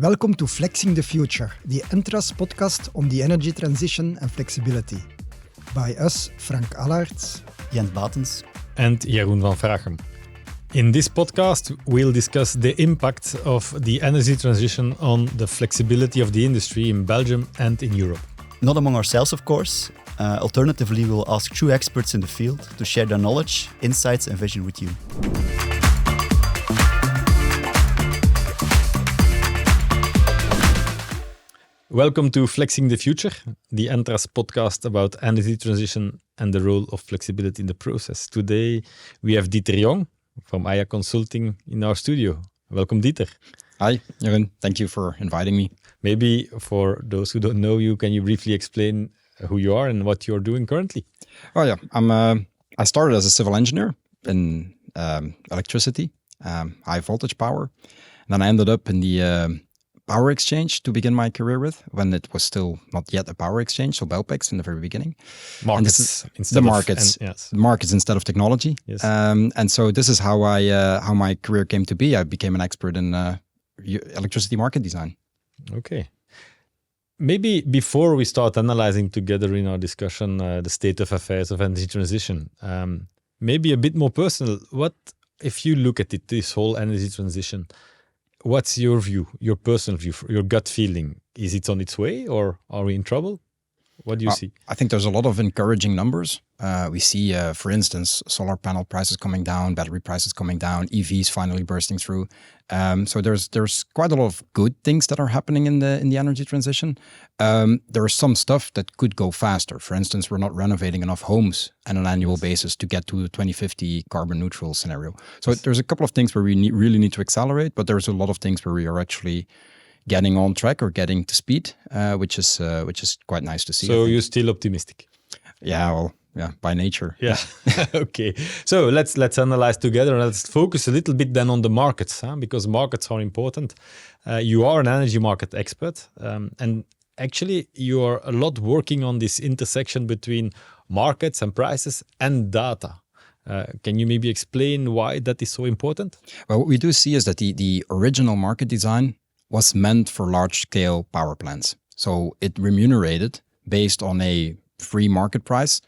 Welcome to Flexing the Future, the Entras podcast on the energy transition and flexibility. By us, Frank Allaerts, Jens Batens, and Jeroen van Vrachem. In this podcast, we'll discuss the impact of the energy transition on the flexibility of the industry in Belgium and in Europe. Not among ourselves, of course. Alternatively, we'll ask true experts in the field to share their knowledge, insights and vision with you. Welcome to Flexing the Future, the Entras podcast about energy transition and the role of flexibility in the process. Today, we have Dieter Jong from IA Consulting in our studio. Welcome, Dieter. Hi, Jeroen. Thank you for inviting me. Maybe for those who don't know you, can you briefly explain who you are and what you're doing currently? Oh yeah, I started as a civil engineer in electricity, high voltage power. And then I ended up in the power exchange to begin my career with, when it was still not yet a power exchange, so Belpex in the very beginning. Markets instead the of markets, yes. markets instead of technology. Yes. And so this is how how my career came to be. I became an expert in electricity market design. Okay. Maybe before we start analyzing together in our discussion the state of affairs of energy transition, maybe a bit more personal. What, if you look at it, this whole energy transition, what's your view, your personal view, your gut feeling? Is it on its way or are we in trouble? What do you see? I think there's a lot of encouraging numbers. We see, for instance, solar panel prices coming down, battery prices coming down, EVs finally bursting through. So there's quite a lot of good things that are happening in the energy transition. There is some stuff that could go faster. For instance, we're not renovating enough homes on an annual basis to get to a 2050 carbon neutral scenario. So there's a couple of things where we really need to accelerate, but there's a lot of things where we are actually getting on track or getting to speed, which is quite nice to see. So you're still optimistic? Yeah, by nature. Yeah. Okay. So let's analyze together and let's focus a little bit then on the markets, because markets are important. You are an energy market expert, and actually you are a lot working on this intersection between markets and prices and data. Can you maybe explain why that is so important? Well, what we do see is that the original market design was meant for large-scale power plants. So it remunerated based on a free market price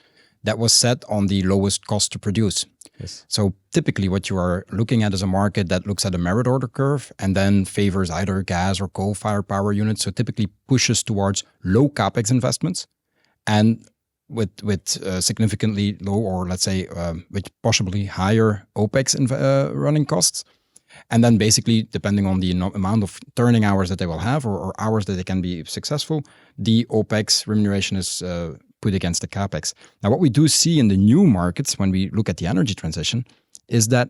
that was set on the lowest cost to produce. Yes. So typically what you are looking at is a market that looks at a merit order curve and then favors either gas or coal-fired power units. So typically pushes towards low capex investments and with significantly low, or let's say with possibly higher OPEX running costs. And then basically, depending on the amount of turning hours that they will have or hours that they can be successful, the OPEX remuneration is put against the CAPEX. Now, what we do see in the new markets when we look at the energy transition is that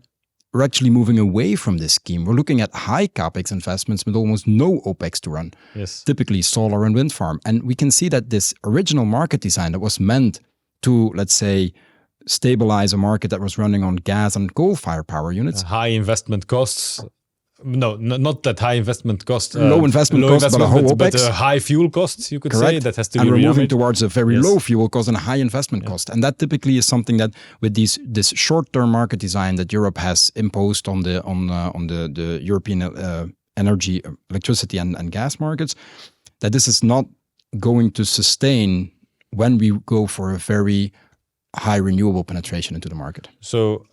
we're actually moving away from this scheme. We're looking at high CAPEX investments with almost no OPEX to run, yes. Typically solar and wind farm. And we can see that this original market design that was meant to, let's say, stabilize a market that was running on gas and coal-fired power units. High investment costs. No, not that high investment cost. Low investment costs, but a whole OPEX. But high fuel costs, you could Correct. say. That has to and be we're moving remunerated. towards a very low fuel cost and a high investment cost. And that typically is something that with this short-term market design that Europe has imposed on the European energy, electricity and gas markets, that this is not going to sustain when we go for a very high renewable penetration into the market. So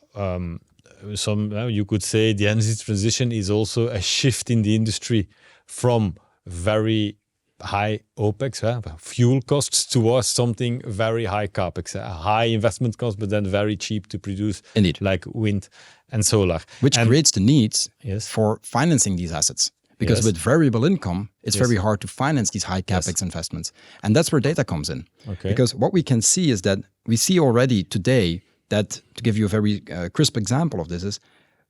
you could say the energy transition is also a shift in the industry from very high OPEX, fuel costs, towards something very high CAPEX, high investment costs, but then very cheap to produce. Indeed. Like wind and solar. Which creates the needs yes. for financing these assets. Because yes. with variable income, it's yes. very hard to finance these high CAPEX investments. And that's where data comes in. Okay. Because what we can see is that we see already today that, to give you a very crisp example of this, is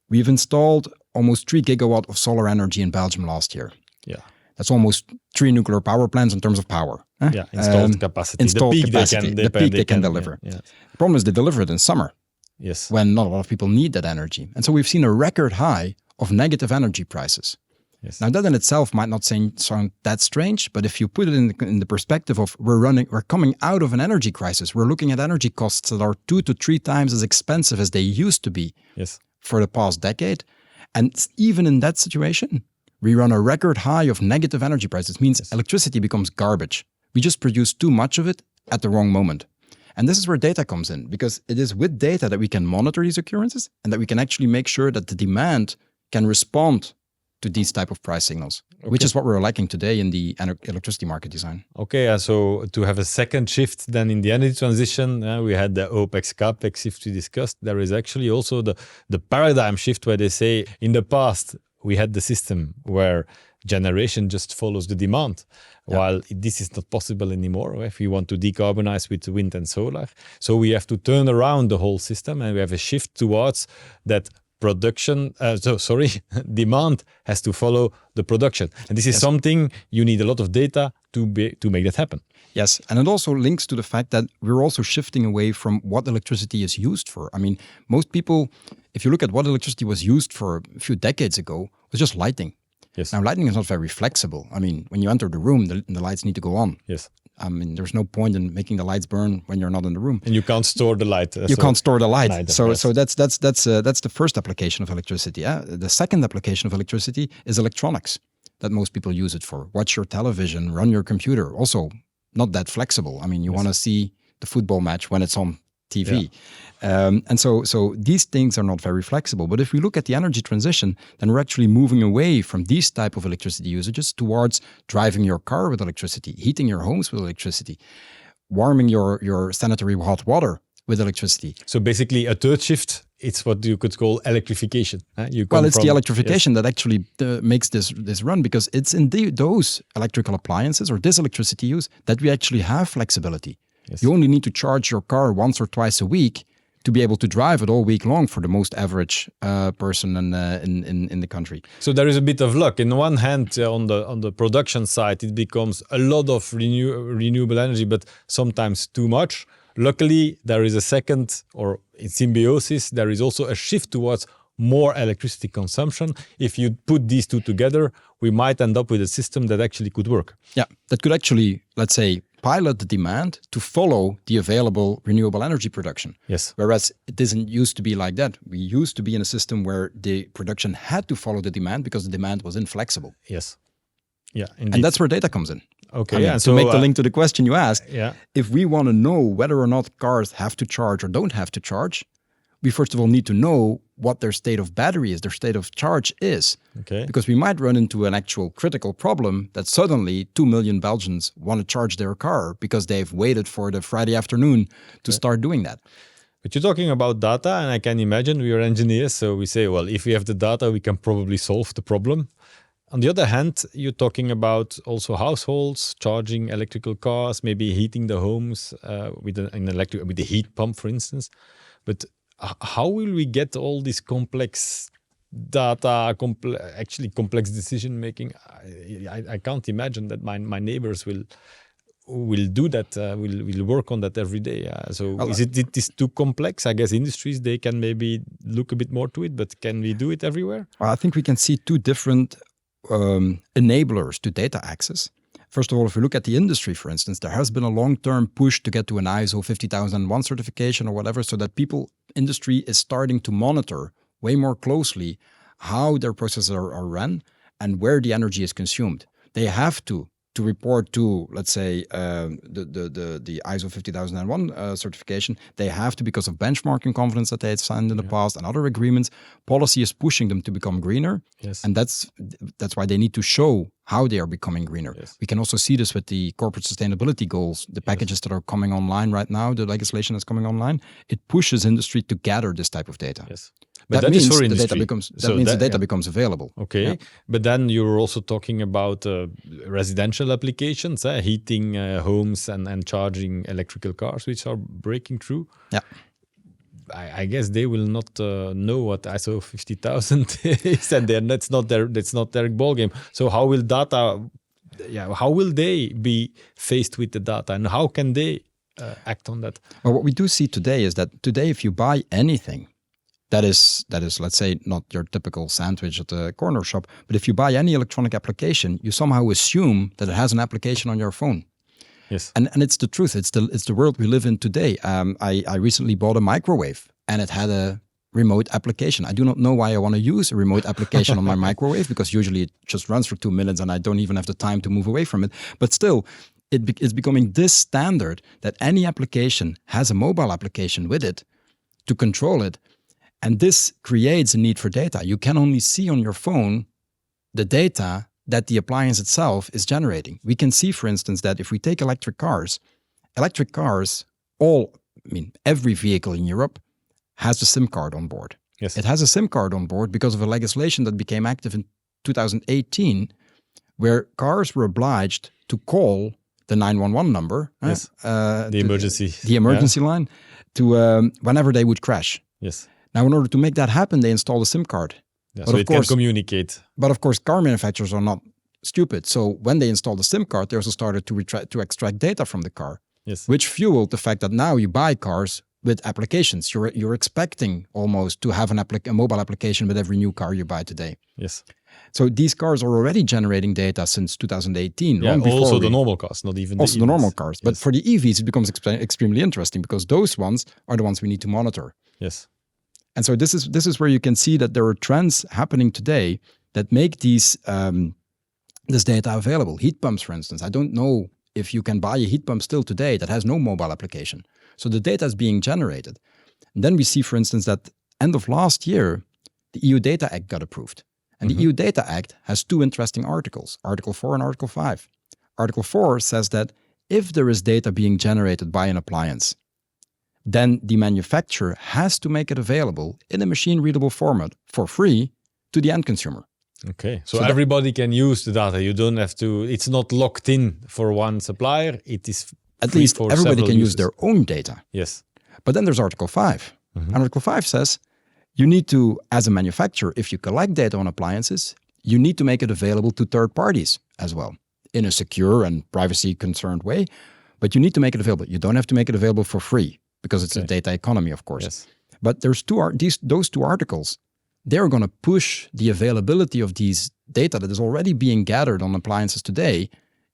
we've installed almost 3 gigawatt of solar energy in Belgium last year. Yeah. That's almost 3 nuclear power plants in terms of power. Yeah, installed capacity. Installed the peak capacity, they can deliver. Yeah. The problem is they deliver it in summer. Yes. When not a lot of people need that energy. And so we've seen a record high of negative energy prices. Yes. Now that in itself might not sound that strange, but if you put it in the perspective of we're coming out of an energy crisis, we're looking at energy costs that are 2 to 3 times as expensive as they used to be yes. for the past decade. And even in that situation, we run a record high of negative energy prices. It means electricity becomes garbage. We just produce too much of it at the wrong moment. And this is where data comes in, because it is with data that we can monitor these occurrences and that we can actually make sure that the demand can respond to these type of price signals, which is what we're lacking today in the electricity market design. Okay, so to have a second shift then in the energy transition, we had the OPEX, CAPEX shift we discussed. There is actually also the paradigm shift where they say in the past we had the system where generation just follows the demand, while this is not possible anymore if we want to decarbonize with wind and solar. So we have to turn around the whole system and we have a shift towards that demand has to follow the production. And this is something you need a lot of data to make that happen. Yes, and it also links to the fact that we're also shifting away from what electricity is used for. I mean, most people, if you look at what electricity was used for a few decades ago, it was just lighting. Yes. Now, lighting is not very flexible. I mean, when you enter the room, the lights need to go on. Yes. I mean, there's no point in making the lights burn when you're not in the room. And you can't store the light. You can't store the light. Neither, so that's the first application of electricity. The second application of electricity is electronics that most people use it for. Watch your television, run your computer. Also, not that flexible. I mean, you want to see the football match when it's on TV. And so these things are not very flexible. But if we look at the energy transition, then we're actually moving away from these type of electricity usages towards driving your car with electricity, heating your homes with electricity, warming your sanitary hot water with electricity. So basically a third shift, it's what you could call electrification. It's the electrification that actually makes this run, because it's in those electrical appliances or this electricity use that we actually have flexibility. Yes. You only need to charge your car once or twice a week to be able to drive it all week long for the most average person in the country. So there is a bit of luck. In one hand, on the production side, it becomes a lot of renewable energy, but sometimes too much. Luckily, there is a second, or in symbiosis, there is also a shift towards more electricity consumption. If you put these two together, we might end up with a system that actually could work. Yeah, that could actually, let's say, pilot the demand to follow the available renewable energy production. Yes. Whereas it didn't used to be like that. We used to be in a system where the production had to follow the demand because the demand was inflexible. Yes. Yeah, indeed. And that's where data comes in. Okay. I mean, yeah. To make the link to the question you asked, yeah. If we want to know whether or not cars have to charge or don't have to charge, we first of all need to know what their state of battery is, their state of charge is. Okay. Because we might run into an actual critical problem that suddenly 2 million Belgians want to charge their car because they've waited for the Friday afternoon to start doing that. But you're talking about data, and I can imagine we are engineers, so we say, well, if we have the data, we can probably solve the problem. On the other hand, you're talking about also households charging electrical cars, maybe heating the homes with the heat pump, for instance. But how will we get all this complex data, complex decision making? I can't imagine that my neighbors will do that. Will work on that every day. Is it too complex? I guess industries, they can maybe look a bit more to it, but can we do it everywhere? Well, I think we can see two different enablers to data access. First of all, if we look at the industry, for instance, there has been a long-term push to get to an ISO 50001 certification or whatever, so that industry is starting to monitor way more closely how their processes are run and where the energy is consumed. They have to report to, let's say, the ISO 50001 certification. They have to, because of benchmarking confidence that they had signed in the past and other agreements. Policy is pushing them to become greener. Yes. And that's why they need to show how they are becoming greener. Yes. We can also see this with the corporate sustainability goals, the packages that are coming online right now, the legislation that's coming online. It pushes industry to gather this type of data. Yes. But that means the data becomes available. Okay, yeah. But then you're also talking about residential applications, heating homes and charging electrical cars, which are breaking through. Yeah. I guess they will not know what ISO 50000 is, and that's not their ballgame. So how will how will they be faced with the data, and how can they act on that? Well, what we do see today is that if you buy anything, that is, let's say, not your typical sandwich at the corner shop, but if you buy any electronic application, you somehow assume that it has an application on your phone. Yes. And it's the truth. It's the world we live in today. I recently bought a microwave, and it had a remote application. I do not know why I want to use a remote application on my microwave, because usually it just runs for 2 minutes and I don't even have the time to move away from it. But still, it's becoming this standard that any application has a mobile application with it to control it. And this creates a need for data. You can only see on your phone the data that the appliance itself is generating. We can see, for instance, that if we take electric cars, every vehicle in Europe has a SIM card on board. Yes. It has a SIM card on board because of a legislation that became active in 2018, where cars were obliged to call the 911 number, Yes. The emergency line, to whenever they would crash. Yes. Now, in order to make that happen, they installed a SIM card. Yeah, But so of it course- can communicate. But of course, car manufacturers are not stupid. So when they installed the SIM card, they also started to extract data from the car, Yes. which fueled the fact that now you buy cars with applications. You're expecting almost to have a mobile application with every new car you buy today. Yes. So these cars are already generating data since 2018. Yeah. long before Also the we- normal cars, not even also the the normal EVs. cars. But Yes. for the EVs, it becomes extremely interesting, because those ones are the ones we need to monitor. Yes. And so this is where you can see that there are trends happening today that make this data available. Heat pumps, for instance. I don't know if you can buy a heat pump still today that has no mobile application. So the data is being generated. And then we see, for instance, that end of last year, the EU Data Act got approved. And the EU Data Act has 2 interesting articles, Article 4 and Article 5. Article 4 says that if there is data being generated by an appliance, then the manufacturer has to make it available in a machine-readable format for free to the end consumer. Okay. So, So that- everybody can use the data. You don't have to. It's not locked in for one supplier. It is At free least for everybody several can use users. their own data. Yes. But then there's Article 5. And Article 5 says you need to, as a manufacturer, if you collect data on appliances, you need to make it available to third parties as well in a secure and privacy-concerned way. But you need to make it available. You don't have to make it available for free because it's a data economy, of course. Yes. But there's those 2 articles. They're going to push the availability of these data that is already being gathered on appliances today,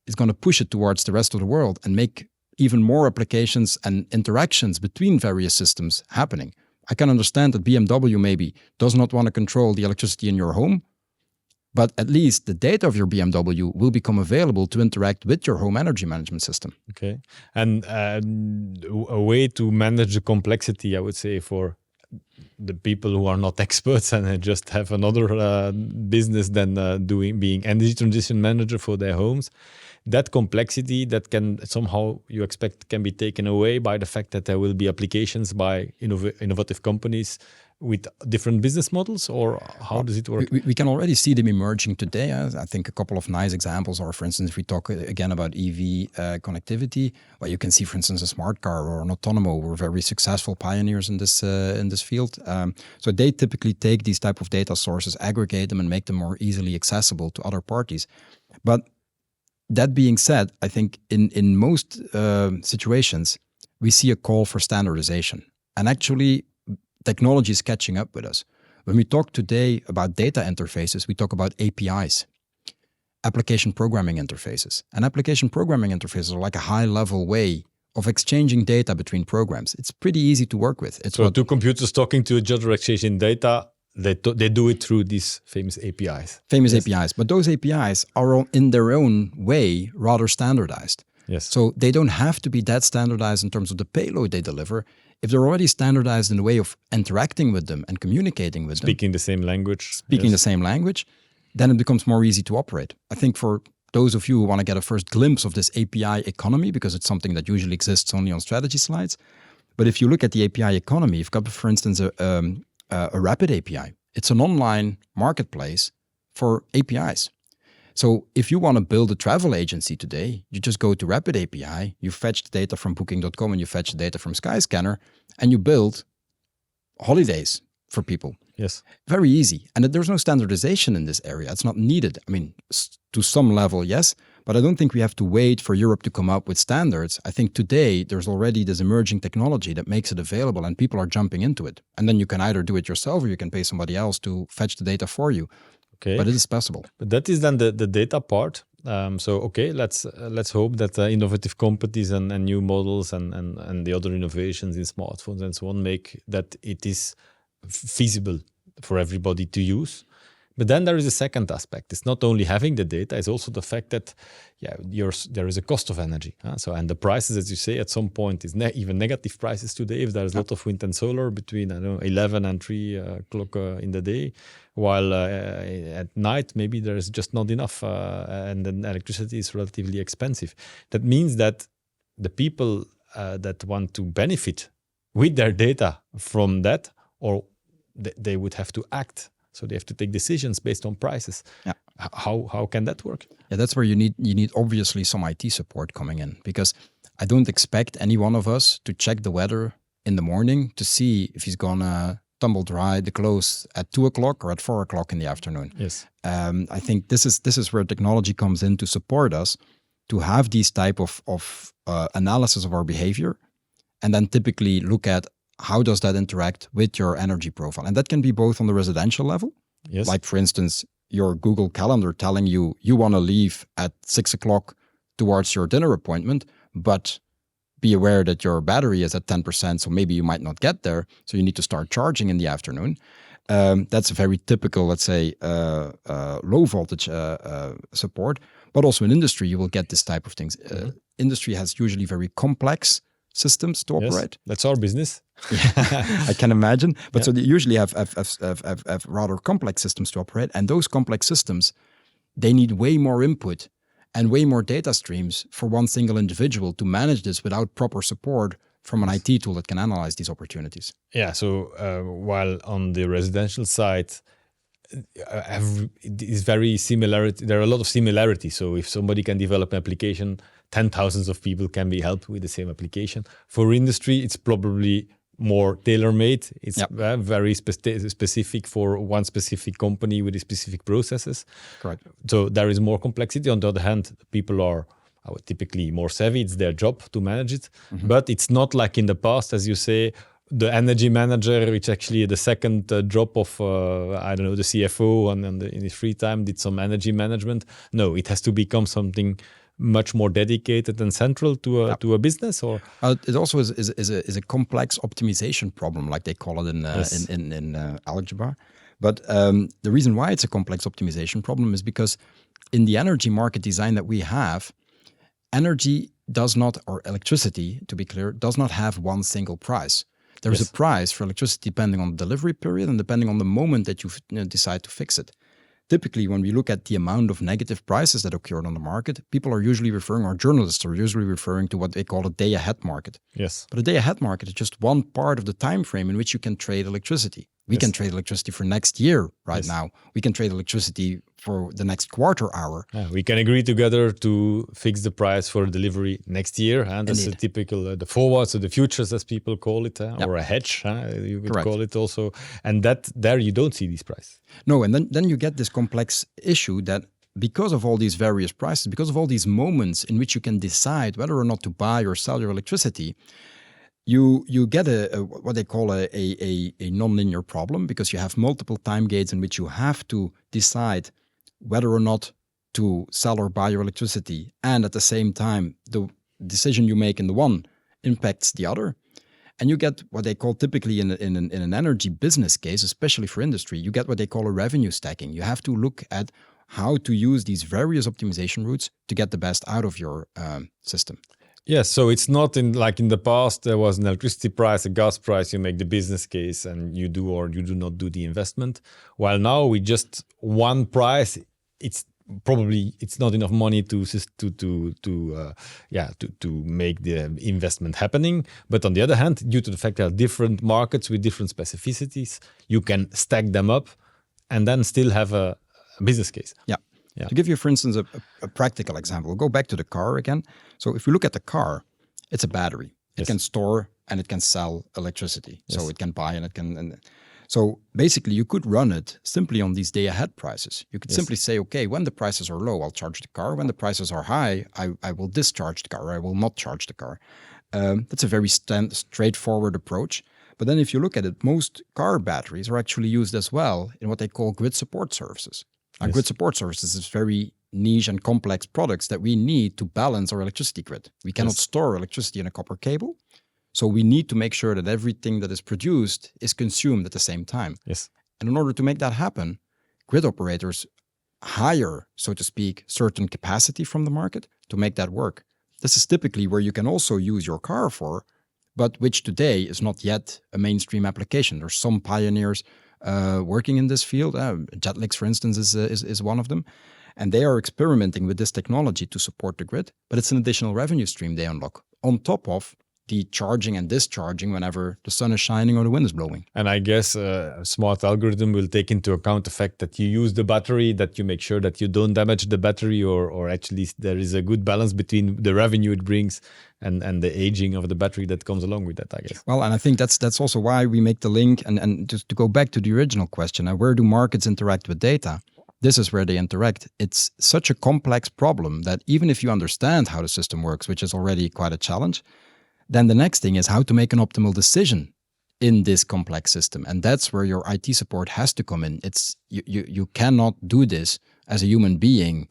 is going to push it towards the rest of the world and make even more applications and interactions between various systems happening. I can understand that BMW maybe does not want to control the electricity in your home, but at least the data of your BMW will become available to interact with your home energy management system. Okay. And a way to manage the complexity, I would say, for the people who are not experts and just have another business than being energy transition manager for their homes, that complexity that can somehow, you expect, can be taken away by the fact that there will be applications by innovative companies with different business models, or how does it work? We can already see them emerging today. I think a couple of nice examples are, for instance, if we talk again about EV connectivity, well, you can see, for instance, a smart car or an Autonomo were very successful pioneers in this field. So they typically take these type of data sources, aggregate them, and make them more easily accessible to other parties. But that being said, I think in most situations, we see a call for standardization. And actually, technology is catching up with us. When we talk today about data interfaces, we talk about APIs, application programming interfaces. And application programming interfaces are like a high-level way of exchanging data between programs. It's pretty easy to work with. It's So two computers talking to each other, exchanging data, they do it through these famous APIs. APIs. But those APIs are in their own way rather standardized. Yes. So they don't have to be that standardized in terms of the payload they deliver. If they're already standardized in the way of interacting with them and communicating with them, Speaking the same language. speaking the same language, then it becomes more easy to operate. I think for those of you who want to get a first glimpse of this API economy, because it's something that usually exists only on strategy slides, but if you look at the API economy, you've got, for instance, a Rapid API. It's an online marketplace for APIs. So if you want to build a travel agency today, you just go to Rapid API, you fetch the data from Booking.com and you fetch the data from Skyscanner, and you build holidays for people. Yes. Very easy. And there's no standardization in this area. It's not needed. I mean, to some level, yes, but I don't think we have to wait for Europe to come up with standards. I think today there's already this emerging technology that makes it available and people are jumping into it. And then you can either do it yourself or you can pay somebody else to fetch the data for you. Okay. But it is possible. But that is then the data part. So okay, let's hope that innovative companies and new models and the other innovations in smartphones and so on make that it is feasible for everybody to use. But then there is a second aspect. It's not only having the data, it's also the fact that there is a cost of energy. And the prices, as you say, at some point is even negative prices today if there's a lot of wind and solar between 11 and 3 o'clock in the day, while at night maybe there is just not enough and then electricity is relatively expensive. That means that the people that want to benefit with their data from that, or they would have to act. So they have to take decisions based on prices. Yeah. How can that work? Yeah, that's where you need obviously some IT support coming in, because I don't expect any one of us to check the weather in the morning to see if he's gonna tumble dry the clothes at 2 o'clock or at 4 o'clock in the afternoon. Yes. I think this is where technology comes in to support us to have these type of analysis of our behavior, and then typically look at how does that interact with your energy profile? And that can be both on the residential level, yes, like for instance, your Google Calendar telling you want to leave at 6 o'clock towards your dinner appointment, but be aware that your battery is at 10%, so maybe you might not get there, so you need to start charging in the afternoon. That's a very typical, let's say, low voltage support. But also in industry, you will get this type of things. Industry has usually very complex systems to operate. Yes, that's our business. I can imagine. But so they usually have rather complex systems to operate. And those complex systems, they need way more input and way more data streams for one single individual to manage this without proper support from an IT tool that can analyze these opportunities. Yeah, so while on the residential side, it's very similarity. There are a lot of similarities. So if somebody can develop an application, 10,000 of people can be helped with the same application. For industry, it's probably more tailor-made. It's very specific for one specific company with specific processes. Correct. So there is more complexity. On the other hand, people are typically more savvy. It's their job to manage it. Mm-hmm. But it's not like in the past, as you say, the energy manager, it's actually the second job of, the CFO in his free time did some energy management. No, it has to become something much more dedicated and central to a business, or it also is a complex optimization problem, like they call it in algebra. But the reason why it's a complex optimization problem is because in the energy market design that we have, energy does not, or electricity, to be clear, does not have one single price. There is a price for electricity depending on the delivery period and depending on the moment that you decide to fix it. Typically, when we look at the amount of negative prices that occurred on the market, people are usually referring, or journalists are usually referring to what they call a day-ahead market. Yes. But a day-ahead market is just one part of the time frame in which you can trade electricity. We can trade electricity for next year now. We can trade electricity for the next quarter hour. We can agree together to fix the price for delivery next year. And that's a typical, the forwards or the futures, as people call it, or a hedge, you could call it also. And there you don't see these prices. No, and then you get this complex issue that because of all these various prices, because of all these moments in which you can decide whether or not to buy or sell your electricity, you get what they call a nonlinear problem, because you have multiple time gates in which you have to decide whether or not to sell or buy your electricity, and at the same time the decision you make in the one impacts the other. And you get what they call typically in an energy business case, especially for industry, you get what they call a revenue stacking. You have to look at how to use these various optimization routes to get the best out of your system. Yes, so it's not like in the past, there was an electricity price, a gas price, you make the business case and you do or you do not do the investment. While now we just one price, it's not enough money to make the investment happening. But on the other hand, due to the fact there are different markets with different specificities, you can stack them up and then still have a business case. Yeah. To give you, for instance, a practical example, we'll go back to the car again. So if you look at the car, it's a battery. It can store and it can sell electricity. Yes. So it can buy and it can... So basically, you could run it simply on these day-ahead prices. You could simply say, okay, when the prices are low, I'll charge the car. When the prices are high, I will discharge the car, or I will not charge the car. That's a very straightforward approach. But then if you look at it, most car batteries are actually used as well in what they call grid support services. Now, grid support services is very niche and complex products that we need to balance our electricity grid. We cannot store electricity in a copper cable. So we need to make sure that everything that is produced is consumed at the same time. Yes. And in order to make that happen, grid operators hire, so to speak, certain capacity from the market to make that work. This is typically where you can also use your car for, but which today is not yet a mainstream application. There's some pioneers working in this field. Jetlix, for instance, is one of them. And they are experimenting with this technology to support the grid, but it's an additional revenue stream they unlock on top of the charging and discharging whenever the sun is shining or the wind is blowing. And I guess a smart algorithm will take into account the fact that you use the battery, that you make sure that you don't damage the battery, or actually there is a good balance between the revenue it brings and the aging of the battery that comes along with that, I guess. Well, and I think that's also why we make the link. And just to go back to the original question, where do markets interact with data? This is where they interact. It's such a complex problem that even if you understand how the system works, which is already quite a challenge, then the next thing is how to make an optimal decision in this complex system. And that's where your IT support has to come in. It's you cannot do this as a human being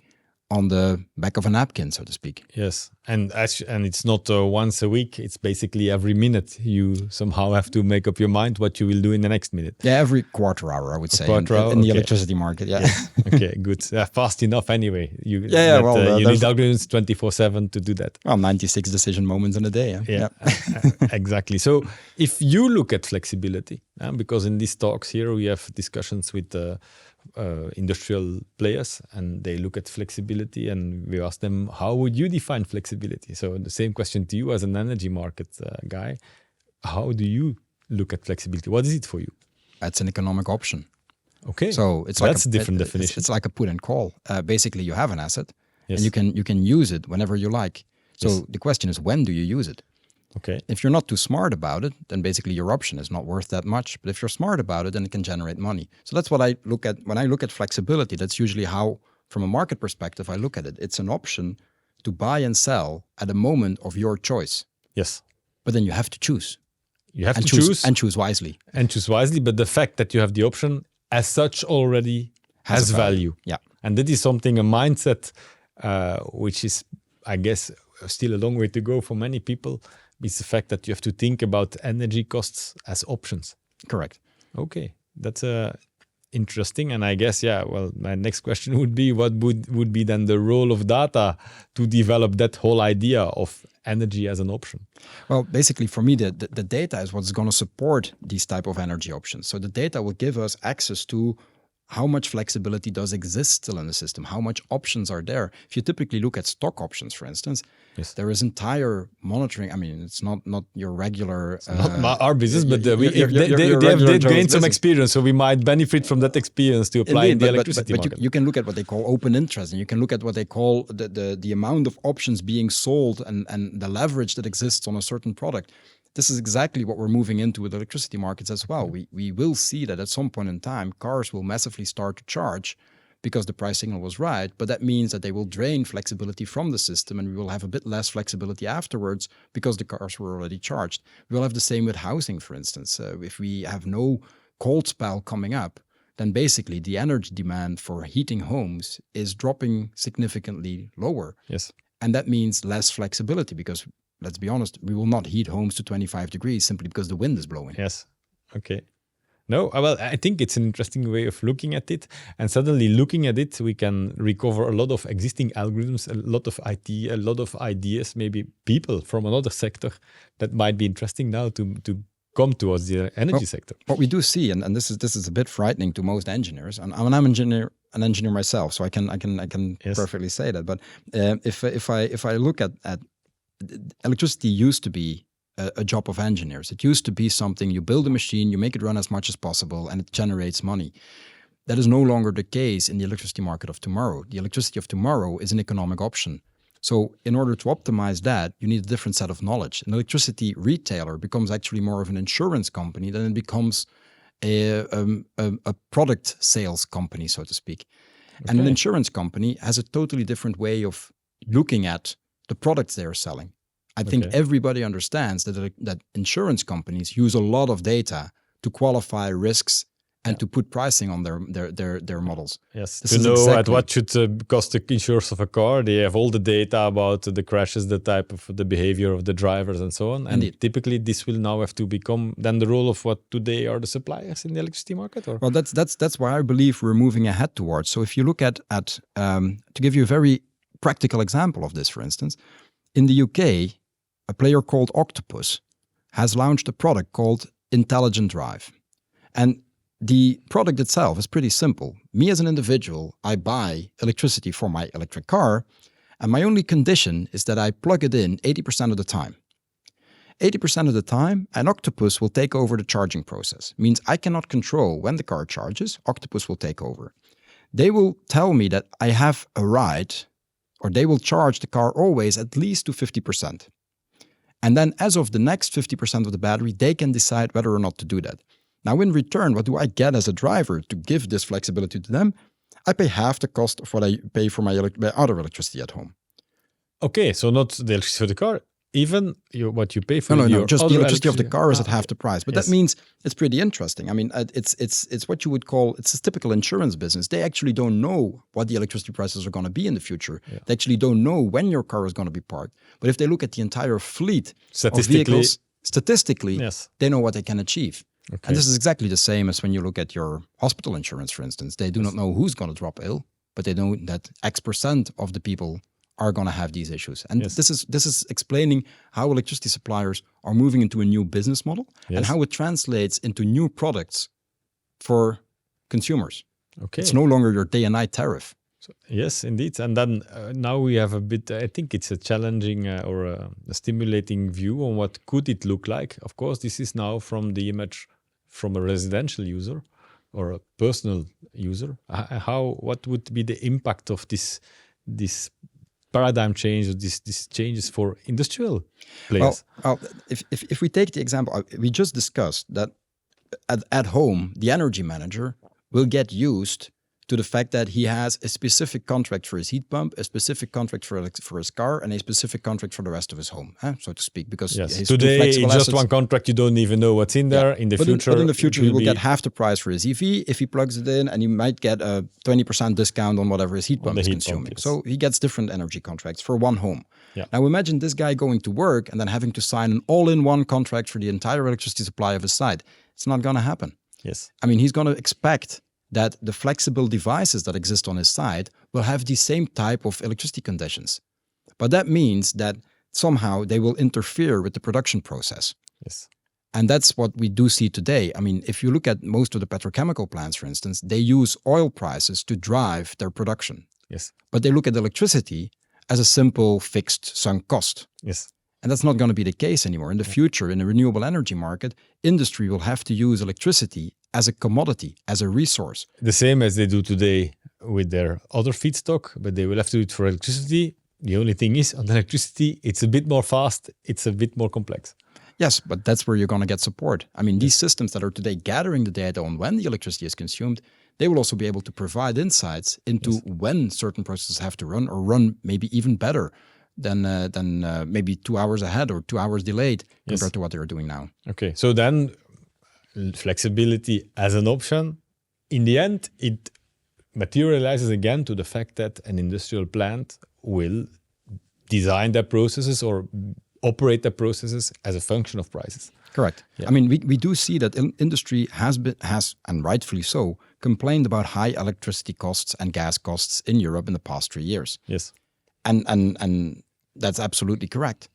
on the back of a napkin, so to speak. Yes, and it's not once a week. It's basically every minute. You somehow have to make up your mind what you will do in the next minute. Yeah, every quarter hour, I would say, in hour, the electricity market. Yeah. Okay, good. Fast enough anyway. You need algorithms 24/7 to do that. Well, 96 decision moments in a day. Yeah. Exactly. So if you look at flexibility, because in these talks here we have discussions with industrial players, and they look at flexibility, and we ask them, how would you define flexibility? So the same question to you as an energy market guy. How do you look at flexibility? What is it for you? That's an economic option. Okay, so it's that's a different definition. It's like a put and call. Basically, you have an asset, yes, and you can use it whenever you like. So yes, the question is, when do you use it? Okay. If you're not too smart about it, then basically your option is not worth that much. But if you're smart about it, then it can generate money. So that's what I look at when I look at flexibility. That's usually how, from a market perspective, I look at it. It's an option to buy and sell at a moment of your choice. Yes. But then you have to choose. You have to choose. And choose wisely. And choose wisely. But the fact that you have the option as such already has value. Yeah. And that is something, a mindset, which is, I guess, still a long way to go for many people. Is the fact that you have to think about energy costs as options. Correct. Okay, that's interesting. And I guess, my next question would be, what would be then the role of data to develop that whole idea of energy as an option? Well, basically for me, the data is what's going to support these type of energy options. So the data will give us access to how much flexibility does exist still in the system, how much options are there. If you typically look at stock options, for instance, yes, there is entire monitoring. I mean, it's not your regular... not our business, but they have gained some experience, so we might benefit from that experience to apply in the electricity market. But you can look at what they call open interest, and you can look at what they call the amount of options being sold and the leverage that exists on a certain product. This is exactly what we're moving into with electricity markets as well. We will see that at some point in time, cars will massively start to charge because the price signal was right, but that means that they will drain flexibility from the system, and we will have a bit less flexibility afterwards because the cars were already charged. We'll have the same with housing, for instance. If we have no cold spell coming up, then basically the energy demand for heating homes is dropping significantly lower. Yes. And that means less flexibility because, let's be honest, we will not heat homes to 25 degrees simply because the wind is blowing. Yes. Okay. No, well, I think it's an interesting way of looking at it. And suddenly looking at it, we can recover a lot of existing algorithms, a lot of IT, a lot of ideas, maybe people from another sector that might be interesting now to come towards the energy sector. What we do see, and this is a bit frightening to most engineers, and I'm an engineer myself, so I can yes, perfectly say that. But if I look at electricity used to be a job of engineers. It used to be something you build a machine, you make it run as much as possible, and it generates money. That is no longer the case in the electricity market of tomorrow. The electricity of tomorrow is an economic option. So in order to optimize that, you need a different set of knowledge. An electricity retailer becomes actually more of an insurance company than it becomes a product sales company, so to speak. Okay. And an insurance company has a totally different way of looking at the products they are selling. I think everybody understands that insurance companies use a lot of data to qualify risks and to put pricing on their models. Yes, This to is know at exactly- what should cost the insurance of a car. They have all the data about the crashes, the type of the behavior of the drivers and so on. And Indeed. typically this will now have to become then the role of what today are the suppliers in the electricity market? Or? Well, that's why I believe we're moving ahead towards. So if you look at to give you a very practical example of this, for instance, in the UK, a player called Octopus has launched a product called Intelligent Drive. And the product itself is pretty simple. Me as an individual, I buy electricity for my electric car, and my only condition is that I plug it in 80% of the time. 80% of the time, an Octopus will take over the charging process. Means I cannot control when the car charges, Octopus will take over. They will tell me that I have a right, or they will charge the car always at least to 50%. And then as of the next 50% of the battery, they can decide whether or not to do that. Now, in return, what do I get as a driver to give this flexibility to them? I pay half the cost of what I pay for my other electricity at home. Okay, so not the electricity for the car, even what you pay for No, your just the other electricity of the car is at half okay. the price. But Yes. that means it's pretty interesting. I mean, it's what you would call, it's a typical insurance business. They actually don't know what the electricity prices are going to be in the future. Yeah. They actually don't know when your car is going to be parked. But if they look at the entire fleet of Statistically- vehicles, statistically, Yes. they know what they can achieve. Okay. And this is exactly the same as when you look at your hospital insurance, for instance. They do not know who's going to drop ill, but they know that X% of the people are going to have these issues. And Yes. this is explaining how electricity suppliers are moving into a new business model and Yes. how it translates into new products for consumers. Okay. It's no longer your day and night tariff. Yes, indeed. And then now we have a bit, I think it's a challenging or a stimulating view on what could it look like. Of course, this is now from the image from a residential user or a personal user. What would be the impact of this paradigm change, or these changes for industrial players? Well, if we take the example, we just discussed that at home, the energy manager will get used to the fact that he has a specific contract for his heat pump, a specific contract for his car, and a specific contract for the rest of his home, so to speak. Because Yes. his two Today, flexible in just assets- one contract, you don't even know what's in there. In the future, but in the future, it he will be get half the price for his EV if he plugs it in, and he might get a 20% discount on whatever his heat pump the is heat pump, consuming. yes. So he gets different energy contracts for one home. Yeah. Now imagine this guy going to work and then having to sign an all-in-one contract for the entire electricity supply of his site. It's not going to happen. Yes. I mean, he's going to expect that the flexible devices that exist on his site will have the same type of electricity conditions. But that means that somehow they will interfere with the production process. Yes. And that's what we do see today. I mean, if you look at most of the petrochemical plants, for instance, they use oil prices to drive their production. Yes. But they look at electricity as a simple fixed sunk cost. Yes. And that's not going to be the case anymore. In the future, in the renewable energy market, industry will have to use electricity as a commodity, as a resource. The same as they do today with their other feedstock, but they will have to do it for electricity. The only thing is, on electricity, it's a bit more fast, it's a bit more complex. Yes, but that's where you're going to get support. I mean, these systems that are today gathering the data on when the electricity is consumed, they will also be able to provide insights into when certain processes have to run, or run maybe even better than maybe 2 hours ahead or 2 hours delayed compared to what they're doing now. Okay, so then flexibility as an option, in the end, it materializes again to the fact that an industrial plant will design their processes or operate their processes as a function of prices. Correct. Yeah. I mean, we do see that industry has, and rightfully so, complained about high electricity costs and gas costs in Europe in the past 3 years. Yes. And that's absolutely correct.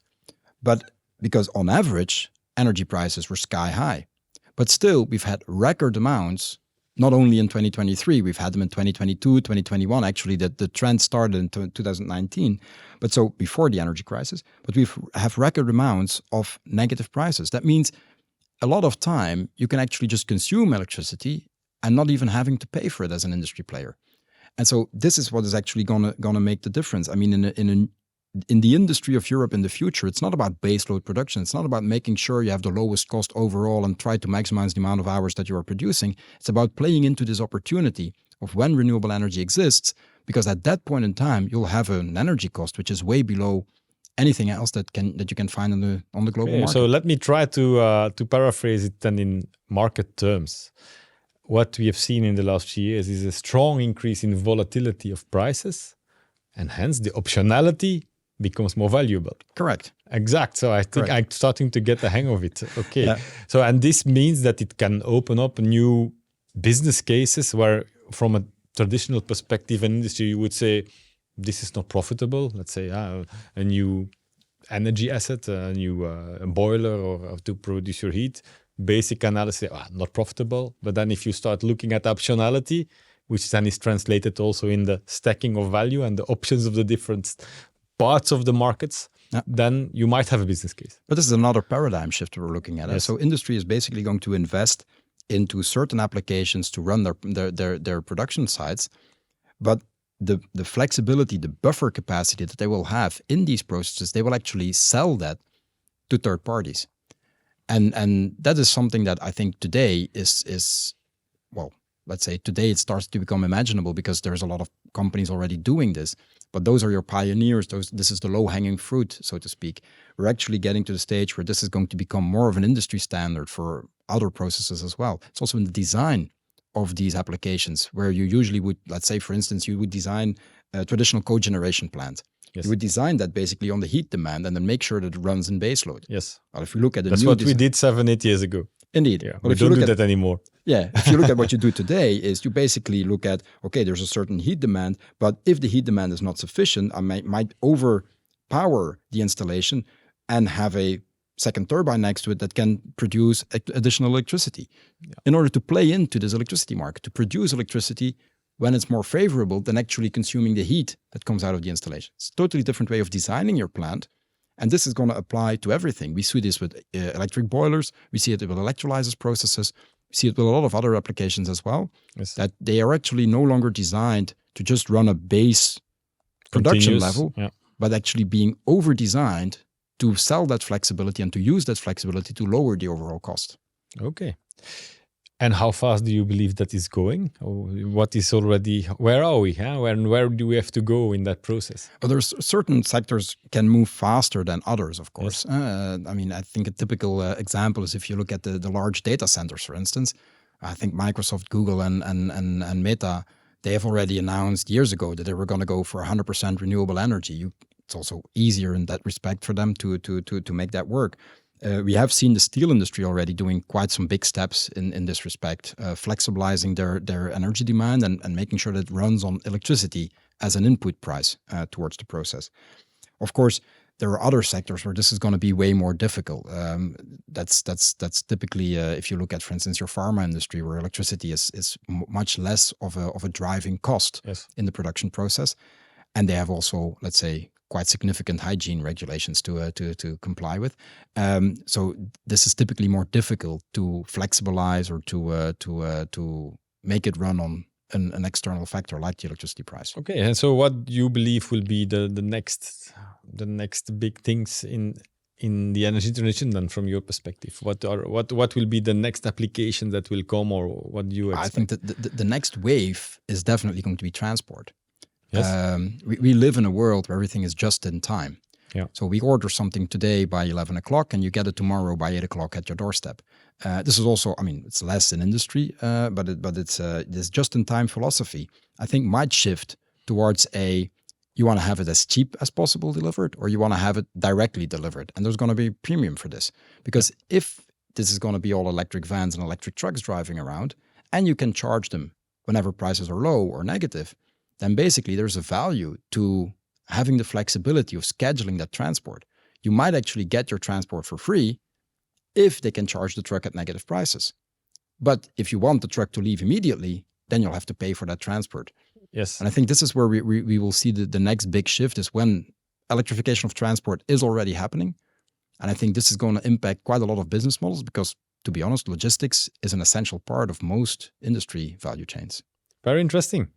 But because on average, energy prices were sky high. But still, we've had record amounts, not only in 2023, we've had them in 2022, 2021, actually, that the trend started in 2019. But so before the energy crisis, but we have record amounts of negative prices. That means a lot of time you can actually just consume electricity and not even having to pay for it as an industry player. And so this is what is actually gonna make the difference. I mean, in the industry of Europe in the future, it's not about baseload production. It's not about making sure you have the lowest cost overall and try to maximize the amount of hours that you are producing. It's about playing into this opportunity of when renewable energy exists, because at that point in time, you'll have an energy cost which is way below anything else that you can find on the global market. So let me try to paraphrase it then in market terms. what we have seen in the last few years is a strong increase in volatility of prices, and hence the optionality becomes more valuable. Correct. Exact. So I think I'm starting to get the hang of it. Okay. Yeah. So, and this means that it can open up new business cases where, from a traditional perspective and industry, you would say, this is not profitable. Let's say a new energy asset, a new boiler or to produce your heat. Basic analysis, not profitable. But then if you start looking at optionality, which then is translated also in the stacking of value and the options of the different parts of the markets, then you might have a business case. But this is another paradigm shift we're looking at. Yes. So industry is basically going to invest into certain applications to run their production sites. But the flexibility, the buffer capacity that they will have in these processes, they will actually sell that to third parties. And that is something that I think today is well, let's say today it starts to become imaginable because there's a lot of companies already doing this. But those are your pioneers. This is the low-hanging fruit, so to speak. We're actually getting to the stage where this is going to become more of an industry standard for other processes as well. It's also in the design of these applications where you usually would, let's say, for instance, you would design a traditional cogeneration plant. Yes. You would design that basically on the heat demand and then make sure that it runs in baseload. Yes. Well, if you look at the That's new what we did 7-8 years ago. Indeed. Yeah, Well, we if you don't look do at that anymore. Yeah, if you look at what you do today is you basically look at, okay, there's a certain heat demand, but if the heat demand is not sufficient, I might overpower the installation and have a second turbine next to it that can produce additional electricity in order to play into this electricity market, to produce electricity when it's more favorable than actually consuming the heat that comes out of the installation. It's a totally different way of designing your plant. And this is going to apply to everything. We see this with electric boilers. We see it with electrolysis processes. We see it with a lot of other applications as well, Yes. that they are actually no longer designed to just run a base production Continuous, level, yeah. but actually being over-designed to sell that flexibility and to use that flexibility to lower the overall cost. Okay. And how fast do you believe that is going? Or what is already, where are we? Huh? Where do we have to go in that process? Well, there's certain sectors can move faster than others, of course. I mean, I think a typical example is if you look at the large data centers, for instance. I think Microsoft, Google, and Meta, they have already announced years ago that they were going to go for 100% renewable energy. It's also easier in that respect for them to make that work. We have seen the steel industry already doing quite some big steps in this respect, flexibilizing their energy demand and making sure that it runs on electricity as an input price towards the process. Of course, there are other sectors where this is going to be way more difficult. That's typically, if you look at, for instance, your pharma industry, where electricity is much less of a driving cost in the production process. And they have also, let's say, quite significant hygiene regulations to comply with. So this is typically more difficult to flexibilize or to make it run on an external factor like the electricity price. Okay, and so what do you believe will be the next big things in the energy transition then, from your perspective? What will be the next application that will come, or what do you expect? I think that the next wave is definitely going to be transport. Yes. We live in a world where everything is just in time. Yeah. So we order something today by 11 o'clock and you get it tomorrow by 8 o'clock at your doorstep. This is also, I mean, it's less in industry, but it's this just-in-time philosophy, I think, might shift towards you want to have it as cheap as possible delivered, or you want to have it directly delivered. And there's going to be a premium for this. Because if this is going to be all electric vans and electric trucks driving around, and you can charge them whenever prices are low or negative, then basically there's a value to having the flexibility of scheduling that transport. You might actually get your transport for free if they can charge the truck at negative prices. But if you want the truck to leave immediately, then you'll have to pay for that transport. Yes. And I think this is where we will see the next big shift, is when electrification of transport is already happening. And I think this is going to impact quite a lot of business models because, to be honest, logistics is an essential part of most industry value chains. Very interesting.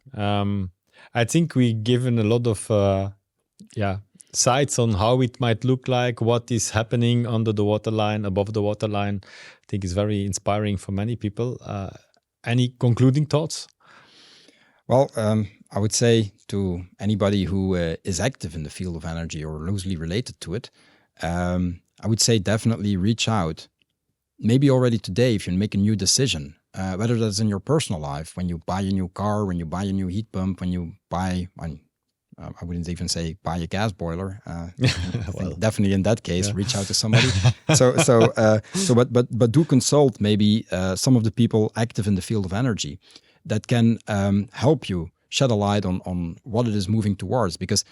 I think we've given a lot of sights on how it might look like, what is happening under the waterline, above the waterline. I think it's very inspiring for many people. Any concluding thoughts? Well, I would say to anybody who is active in the field of energy or loosely related to it, I would say definitely reach out. Maybe already today, if you make a new decision, whether that's in your personal life, when you buy a new car, when you buy a new heat pump, when you buy, I wouldn't even say buy a gas boiler. I think definitely in that case, reach out to somebody. But do consult maybe some of the people active in the field of energy that can help you shed a light on what it is moving towards. Because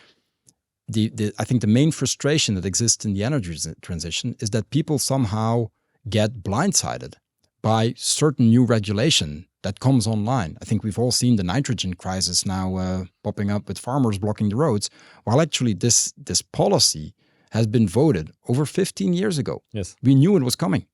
I think the main frustration that exists in the energy transition is that people somehow get blindsided by certain new regulation that comes online. I think we've all seen the nitrogen crisis now popping up with farmers blocking the roads, while actually this policy has been voted over 15 years ago. Yes. We knew it was coming.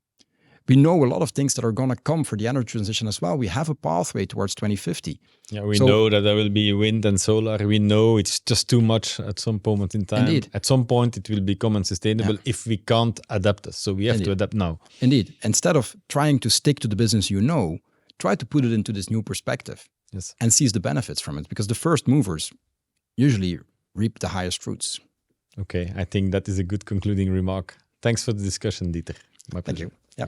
We know a lot of things that are going to come for the energy transition as well. We have a pathway towards 2050. Yeah, we know that there will be wind and solar. We know it's just too much at some moment in time. Indeed. At some point, it will become unsustainable if we can't adapt us. So we have to adapt now. Indeed. Instead of trying to stick to the business you know, try to put it into this new perspective and seize the benefits from it. Because the first movers usually reap the highest fruits. Okay, I think that is a good concluding remark. Thanks for the discussion, Dieter. My pleasure. Thank you. Yeah.